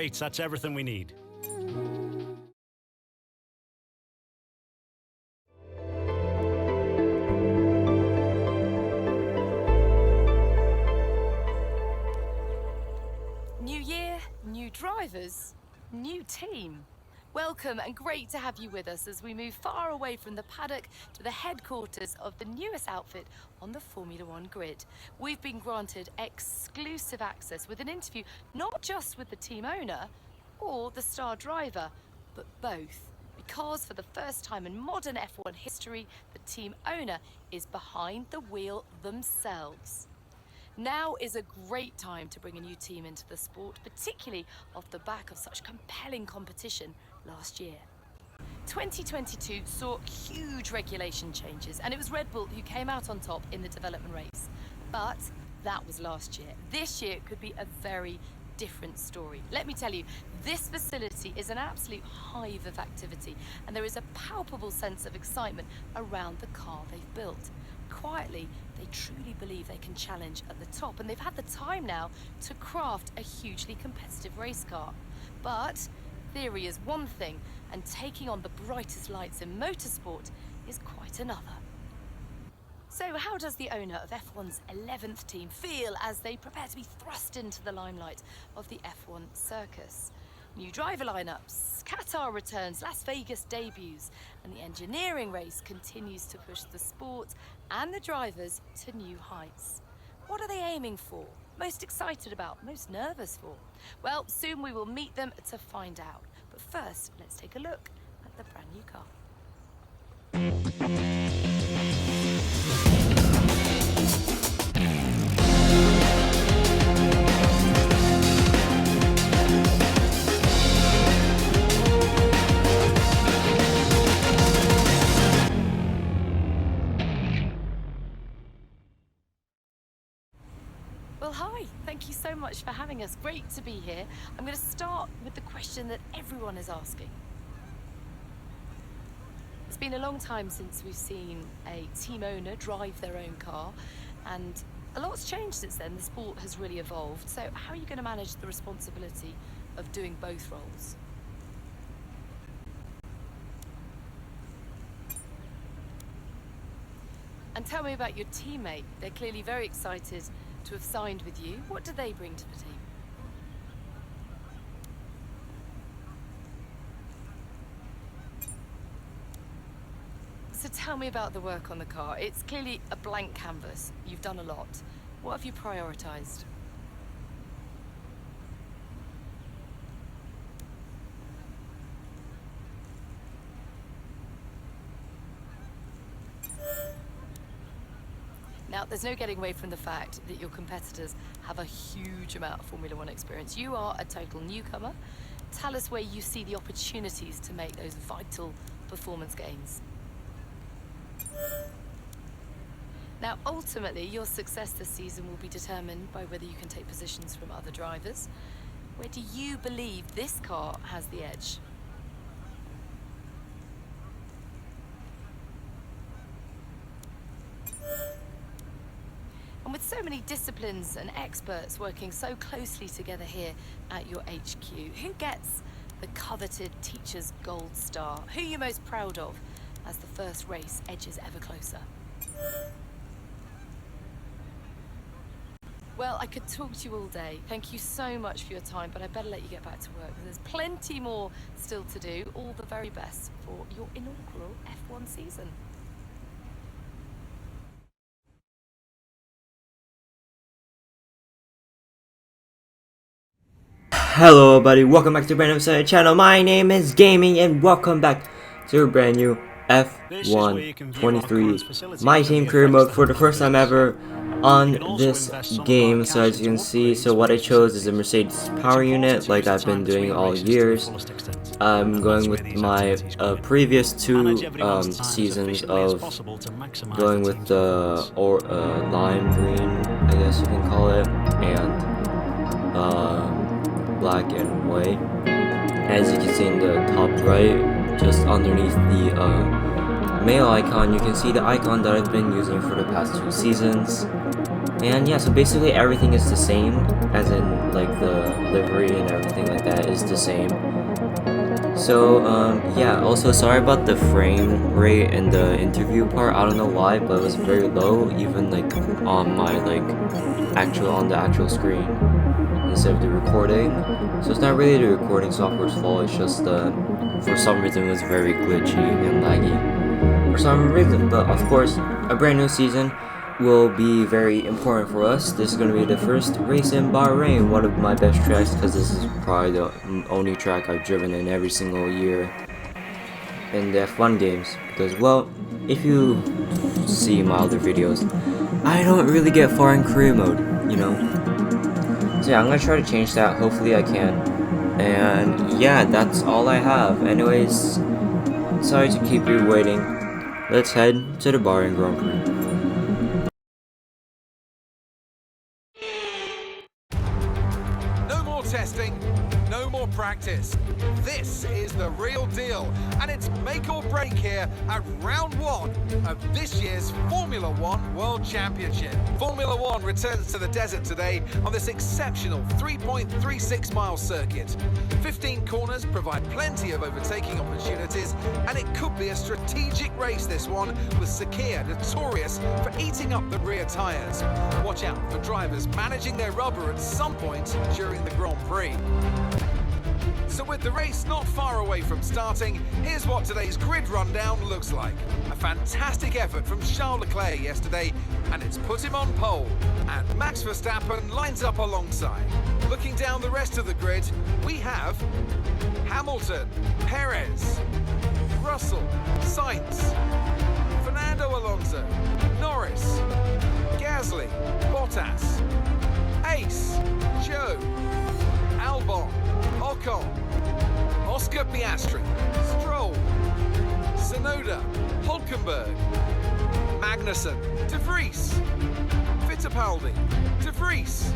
great. That's everything we need. New year, new drivers, new team. Welcome and great to have you with us as we move far away from the paddock to the headquarters of the newest outfit on the Formula One grid. We've been granted exclusive access with an interview not just with the team owner or the star driver, but both. Because for the first time in modern F1 history, the team owner is behind the wheel themselves. Now is a great time to bring a new team into the sport, particularly off the back of such compelling competition last year. 2022 saw huge regulation changes, and it was Red Bull who came out on top in the development race. But that was last year. This year could be a very different story. Let me tell you, this facility is an absolute hive of activity, and there is a palpable sense of excitement around the car they've built. Quietly, they truly believe they can challenge at the top, and they've had the time now to craft a hugely competitive race car. But theory is one thing, and taking on the brightest lights in motorsport is quite another. So how does the owner of F1's 11th team feel as they prepare to be thrust into the limelight of the F1 circus? New driver lineups, Qatar returns, Las Vegas debuts, and the engineering race continues to push the sport and the drivers to new heights. What are they aiming for? Most excited about? Most nervous for? Well, soon we will meet them to find out. But first, let's take a look at the brand new car. Well, hi, thank you so much for having us. Great to be here. I'm going to start with the question that everyone is asking. It's been a long time since we've seen a team owner drive their own car, and a lot's changed since then. The sport has really evolved. So how are you going to manage the responsibility of doing both roles? And tell me about your teammate. They're clearly very excited to have signed with you. What do they bring to the team? So tell me about the work on the car. It's clearly a blank canvas. You've done a lot. What have you prioritized? Now, there's no getting away from the fact that your competitors have a huge amount of Formula One experience. You are a total newcomer. Tell us where you see the opportunities to make those vital performance gains. Now, ultimately, your success this season will be determined by whether you can take positions from other drivers. Where do you believe this car has the edge? And with so many disciplines and experts working so closely together here at your HQ, who gets the coveted Teacher's Gold Star? Who are you most proud of as the first race edges ever closer? Well, I could talk to you all day. Thank you so much for your time, but I better let you get back to work. There's plenty more still to do. All the very best for your inaugural F1 season. Hello everybody, welcome back to a brand new episode of the channel. My name is Gaming and welcome back to a brand new F123 My Team Career Mode for the first time ever on this game. So as you can see, what I chose is a Mercedes power unit like I've been doing all years. I'm going with my previous two seasons of going with the lime green, I guess you can call it, and black and white. As you can see in the top right, just underneath the mail icon, you can see the icon that I've been using for the past two seasons. And yeah, so basically everything is the same, as in like the livery and everything like that is the same. So yeah, also sorry about the frame rate in the interview part. I don't know why, but it was very low, even like on my on the actual screen instead of the recording. So it's not really the recording software's fault. It's just for some reason it was very glitchy and laggy for some reason. But of course, a brand new season will be very important for us. This is going to be the first race in Bahrain, one of my best tracks, because this is probably the only track I've driven in every single year in the F1 games. Because, well, if you see my other videos, I don't really get far in career mode, you know. So yeah, I'm going to try to change that. Hopefully I can. And yeah, that's all I have. Anyways, sorry to keep you waiting. Let's head to the Bahrain Grand Prix. Testing, no more practice. This is the real deal, and it's make or break here at round 1 of this year's Formula 1 World Championship. Formula 1 returns to the desert today on this exceptional 3.36 mile circuit. 15 corners provide plenty of overtaking opportunities, and it could be a strategic race, this one, with Sakhir notorious for eating up the rear tyres. Watch out for drivers managing their rubber at some point during the Grand Prix. So with the race not far away from starting, here's what today's grid rundown looks like. A fantastic effort from Charles Leclerc yesterday, and it's put him on pole. And Max Verstappen lines up alongside. Looking down the rest of the grid, we have Hamilton, Perez, Russell, Sainz, Fernando Alonso, Norris, Gasly, Bottas, Ace, Joe, Albon, Ocon, Oscar Piastri, Stroll, Tsunoda, Hulkenberg, Magnussen, De Vries, Fittipaldi, De Vries.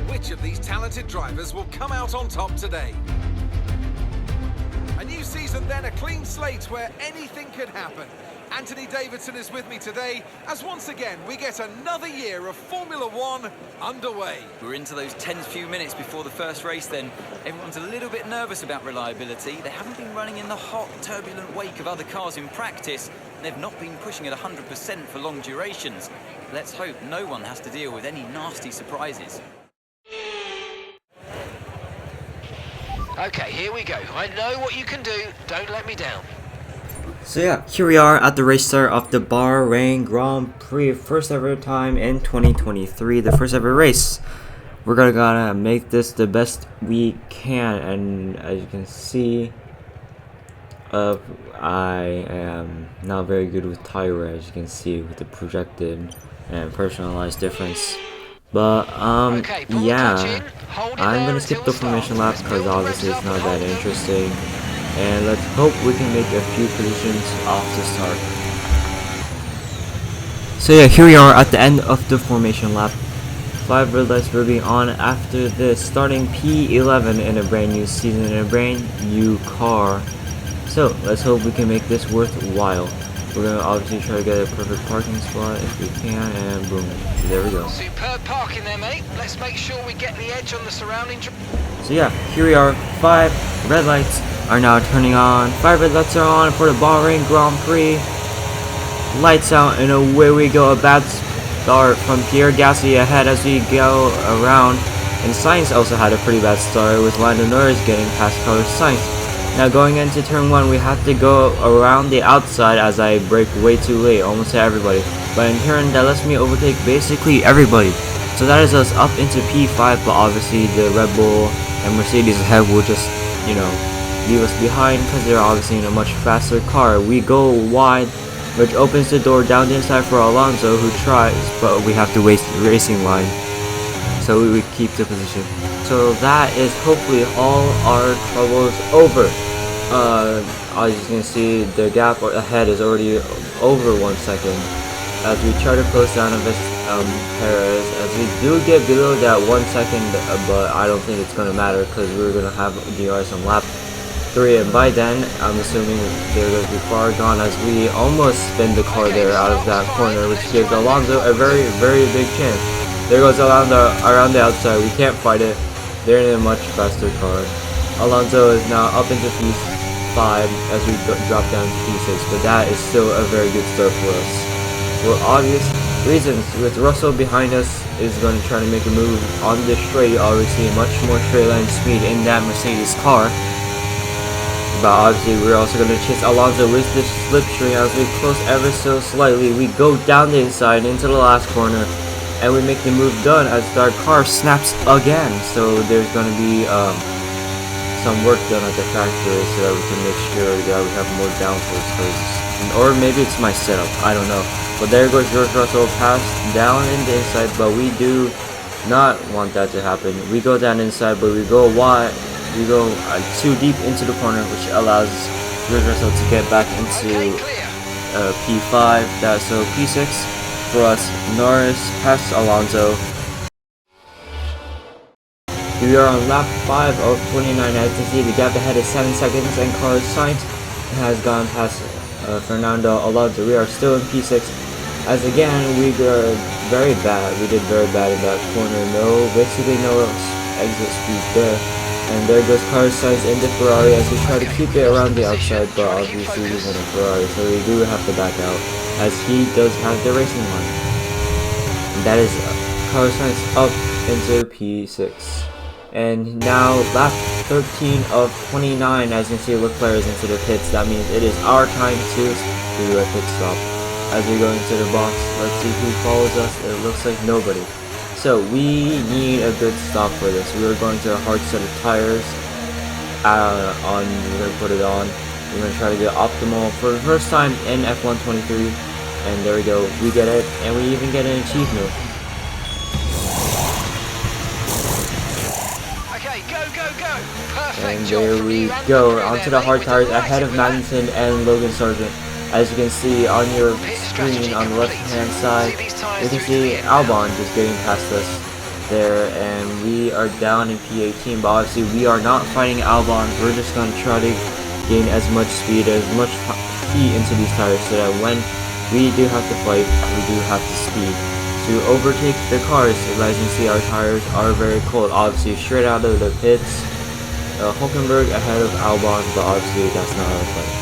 Which of these talented drivers will come out on top today? A new season then, a clean slate where anything could happen. Anthony Davidson is with me today as once again we get another year of Formula 1 underway. We're into those tense few minutes before the first race then. Everyone's a little bit nervous about reliability. They haven't been running in the hot, turbulent wake of other cars in practice. They've not been pushing at 100% for long durations. Let's hope no one has to deal with any nasty surprises. Okay, here we go. I know what you can do. Don't let me down. So yeah, here we are at the race start of the Bahrain Grand Prix, first ever time in 2023, the first ever race. We're gonna make this the best we can, and as you can see, I am not very good with tire wear, as you can see with the projected and personalized difference. But Okay, yeah, I'm gonna skip the formation laps because obviously it's not that interesting. And let's hope we can make a few positions off the start. So yeah, here we are at the end of the formation lap. 5 red lights will be on after this, starting P11 in a brand new season, in a brand new car. So let's hope we can make this worthwhile. We're gonna obviously try to get a perfect parking spot if we can, and boom, there we go. Superb parking there, mate. Let's make sure we get the edge on the surrounding. So yeah, here we are. 5 red lights are now turning on. 5 red lights are on for the Bahrain Grand Prix. Lights out, and away we go. A bad start from Pierre Gasly ahead as we go around. And Sainz also had a pretty bad start with Lando Norris getting past Carlos Sainz. Now going into turn 1, we have to go around the outside as I brake way too late, almost to everybody. But in turn, that lets me overtake basically everybody. So that is us up into P5, but obviously the Red Bull and Mercedes ahead will just, you know, leave us behind because they're obviously in a much faster car. We go wide, which opens the door down the inside for Alonso, who tries, but we have to waste the racing line. So we keep the position. So that is hopefully all our troubles over. As you can see, the gap ahead is already over 1 second. As we try to close down on Perez, as we do get below that 1 second, but I don't think it's going to matter because we're going to have DRS on lap 3, and by then I'm assuming they're going to be far gone as we almost spin the car there out of that corner, which gives Alonso a very, very big chance. There goes Alonso around the outside. We can't fight it. They're in a much faster car. Alonso is now up into P5 as we drop down to P6, but that is still a very good start for us. For obvious reasons, with Russell behind us is going to try to make a move on the straight. Obviously, much more straight line speed in that Mercedes car. But obviously, we're also going to chase Alonso with this slipstream as we close ever so slightly. We go down the inside into the last corner, and we make the move done as our car snaps again. So there's going to be some work done at the factory so that we can make sure that we have more downforce. Or maybe it's my setup, I don't know. But there goes George Russell, pass down in the inside, but we do not want that to happen. We go down inside, but we go wide. We go too deep into the corner, which allows George Russell to get back into P5. So P6 for us. Norris past Alonso. We are on lap 5 of 29. As you can see, the gap ahead is 7 seconds, and Carlos Sainz has gone past Fernando Alonso. We are still in P6. As again, we were very bad. We did very bad in that corner. Basically no exit speed there. And there goes Carlos Sainz in the Ferrari as we try to keep it around the outside, but obviously he's in a Ferrari, so we do have to back out as he does have the racing line. And that is Carlos Sainz up into P6. And now lap 13 of 29, as you can see, Leclerc is into the pits. That means it is our time to do a pit stop. As we go into the box, let's see who follows us. It looks like nobody. So we need a good stop for this. We are going to a hard set of tires. We're going to put it on. We're going to try to get optimal for the first time in F123. And there we go. We get it. And we even get an achievement. Okay, go, go, go. Perfect And job there from we you and go. the crew Onto there, the hard mate, tires with the ahead of lighting Magnussen and Logan Sargent. As you can see on your screen on the left hand side, you can see Albon just getting past us there, and we are down in P18, but obviously we are not fighting Albon. We're just going to try to gain as much speed, as much heat into these tires so that when we do have to fight, we do have the speed to overtake the cars. As you can see, our tires are very cold, obviously straight out of the pits. Hulkenberg ahead of Albon, but obviously that's not our fight.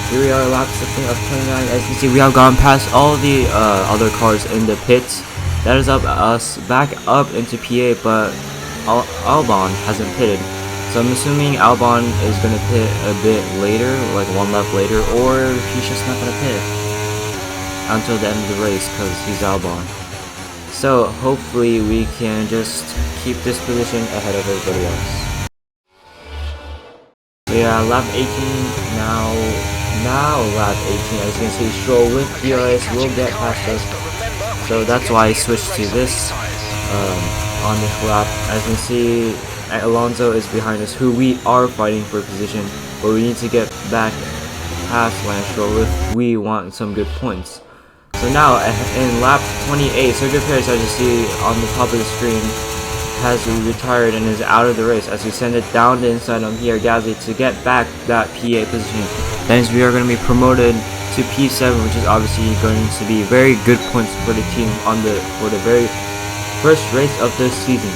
Here we are, lap 16 of 29. As you can see, we have gone past all the other cars in the pits. That is us back up into P8, but Albon hasn't pitted. So I'm assuming Albon is going to pit a bit later, like one lap later, or he's just not going to pit until the end of the race because he's Albon. So hopefully we can just keep this position ahead of everybody else. Yeah, lap 18 now. Now lap 18, as you can see, Stroll with DRS will get past us. So that's why I switched to this on this lap. As you can see, Alonso is behind us, who we are fighting for position, but we need to get back past Lance Stroll if we want some good points. So now in lap 28, Sergio Perez, as you see on the top of the screen, has retired and is out of the race as we send it down the inside on Pierre Gasly to get back that P8 position. That means we are going to be promoted to P7, which is obviously going to be very good points for the team for the very first race of this season.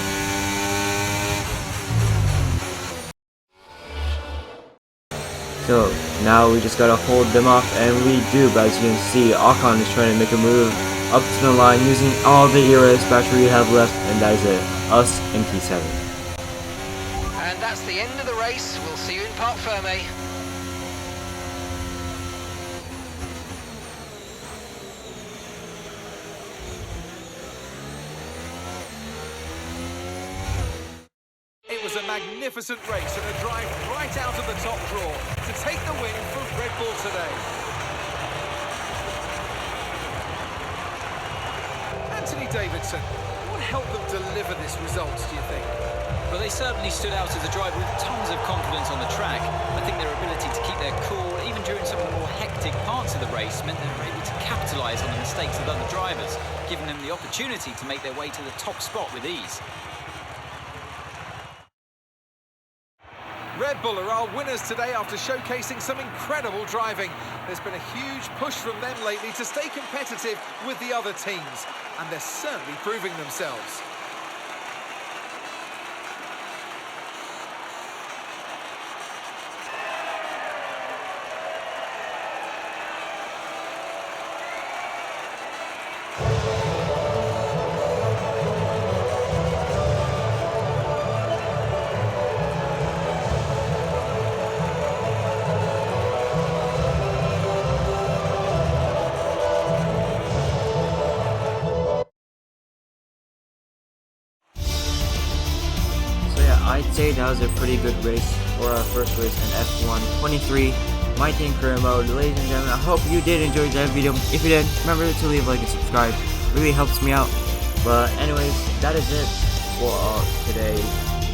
So now we just gotta hold them off, and we do. But as you can see, Ocon is trying to make a move up to the line using all the ERS battery we have left, and that is it. Us in P7. And that's the end of the race. We'll see you in Parc Ferme. It was a magnificent race and a drive right out of the top draw to take the win for Red Bull today. Anthony Davidson, what helped them deliver this result, do you think? Well, they certainly stood out as a driver with tons of confidence on the track. I think their ability to keep their cool, even during some of the more hectic parts of the race, meant they were able to capitalise on the mistakes of other drivers, giving them the opportunity to make their way to the top spot with ease. Red Bull are our winners today after showcasing some incredible driving. There's been a huge push from them lately to stay competitive with the other teams, and they're certainly proving themselves. I'd say that was a pretty good race for our first race in F123. My team career mode. Ladies and gentlemen, I hope you did enjoy that video. If you did, remember to leave a like and subscribe. It really helps me out. But anyways, that is it for today.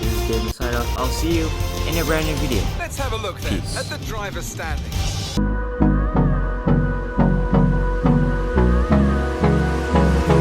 This is David sign off. I'll see you in a brand new video. Let's have a look then Peace. at the driver's standings.